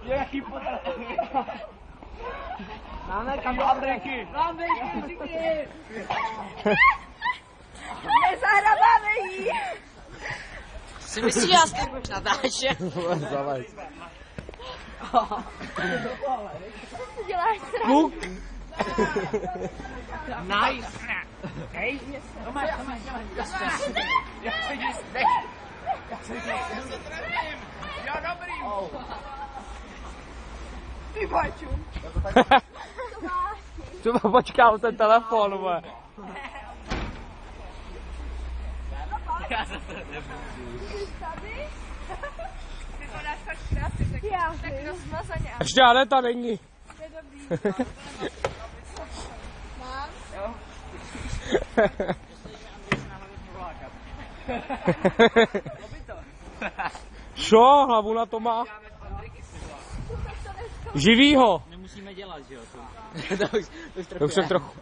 Jaký potrat. Máme kam Andrejky. Andrejky. Nezahráváme jí. Si myslíš, že já s tím už natáčím? Zavaj. Co děláš srandu? Kuk. Nice. Hej. Tomáš. Jak se jdi zdech. Já dobrý. Ty baču. Třeba počkám ten telefon, moje. Já se to nebudu. Tady? Ty to dáš fakt krásně, tak rozmazaně. Ještě Aneta není. To je dobrý. Mám? Jo. Šo, hlavu na to má. Živýho. Nemusíme dělat, že jo? To už tak trochu.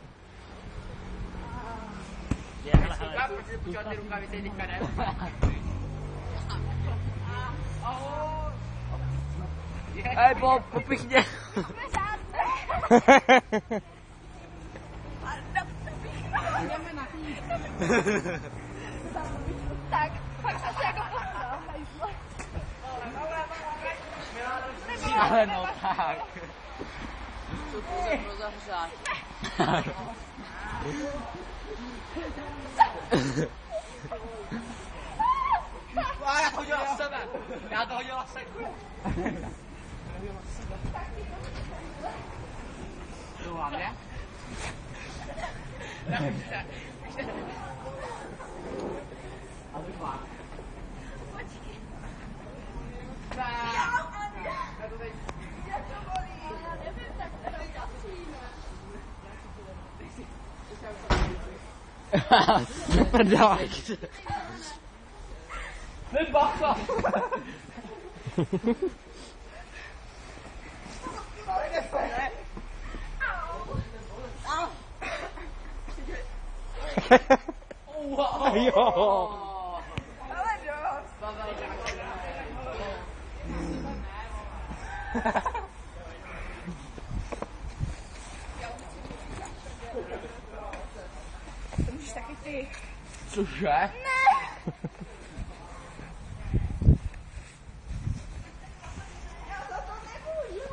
Hej, Bob, popichně. Tak, fakt se jako poznal. Ale no tak. Co to za prozahřát? Já to hodil na sebe. Já to hodil na sebe. To hlavně? Prdák. Nebacha! Jo. Ale dost. To můžeš taky ty. Cože? Ne. Já za to nemůžu.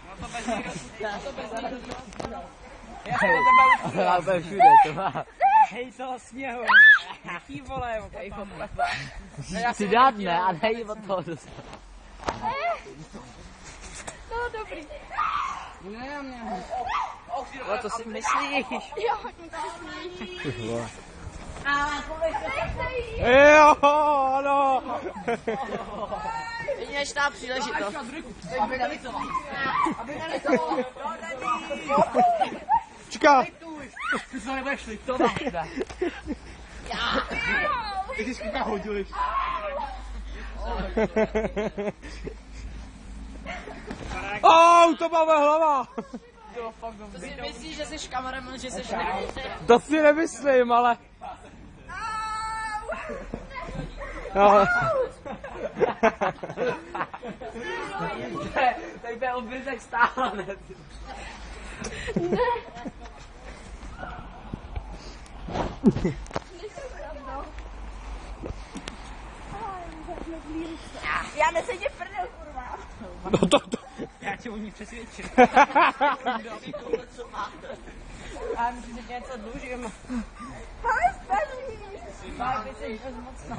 No to bez nikdo. Já to všude, to má. Hej, toho sněhu. Jaký vole, hej, Chci dát ne, a dej od toho dostat. No dobrý. Ne. No to si myslíš? Jo, to myslíš. Jo, ano. Jedinečná příležitost. Čeká. Ty se nebudeš litovat, ne? Ty jsi kuka hodili. To máme hlava. To si myslíš, že jsi kameraman, že jsi nevíte? To si nemyslím, ale... No. Tak to je obrysek stále, ne? Já nesedím prdel, kurva. No to... Já tě umím přesvědčit. A myslím, že tě něco dlužím. Ale stačí. Ale ty jsi bezmocná.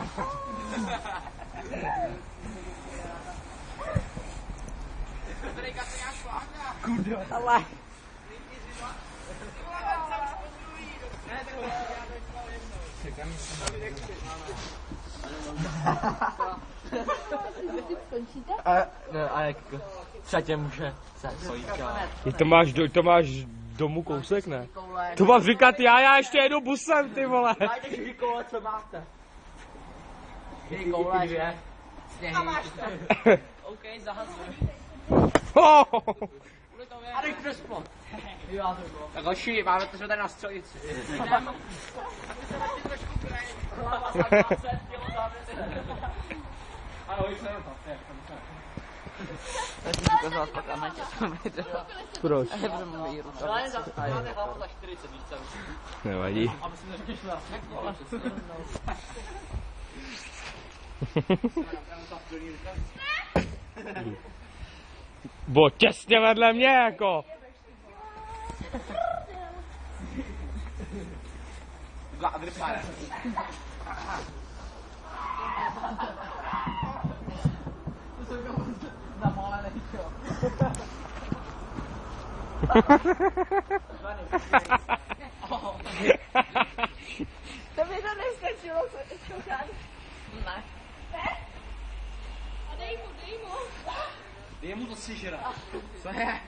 Ale... A jak třeba tě může se sojíčka. To máš domů kousek, ne? To mám říkat já ještě jedu busem, ty vole. Máte všichni koule, co máte? Ty koule, že? A máš to. OK, zahazuj. A dej přes plot. Tak hoši, máme to, jsme tady na střelici. Jdem. Proč? Nevadí. Bo těsně vedle mě jako. To mi to nestačilo šťouchat. Ne. A dej mu. Dej mu to sežrat. Co je?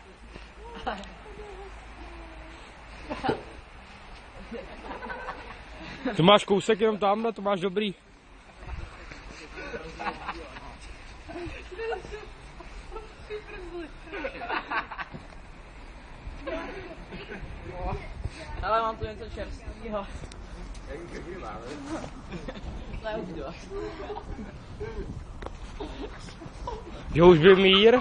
Ty máš kousek jenom tamhle, to máš dobrý. Ale mám tu něco čerstvého. Že už byl mír?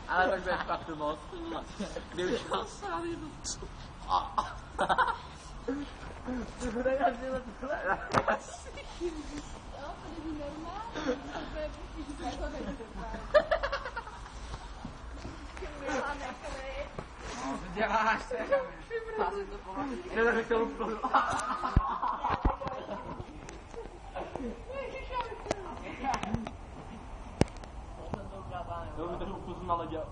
Ale tak bude fakt tu moc. Kdy už mám sám Děláš se. Jo, mi to úplně naleděl.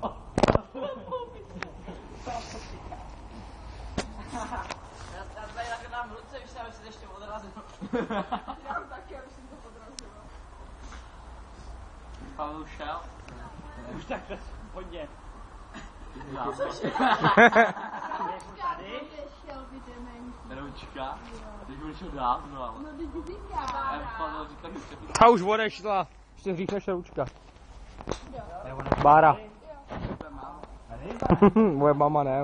Já tady takhle dám v ruce, víš, aby se ještě odrazil. Já taky, aby jsem to podrazila. Pavel už šel. Už takhle, hodně. Roučka. Teď už šel dávno, ale. No, teď říká. Pavel říkal, že jste A už odešla. Ještě říkáš ručka. Bára. Moje mama ne.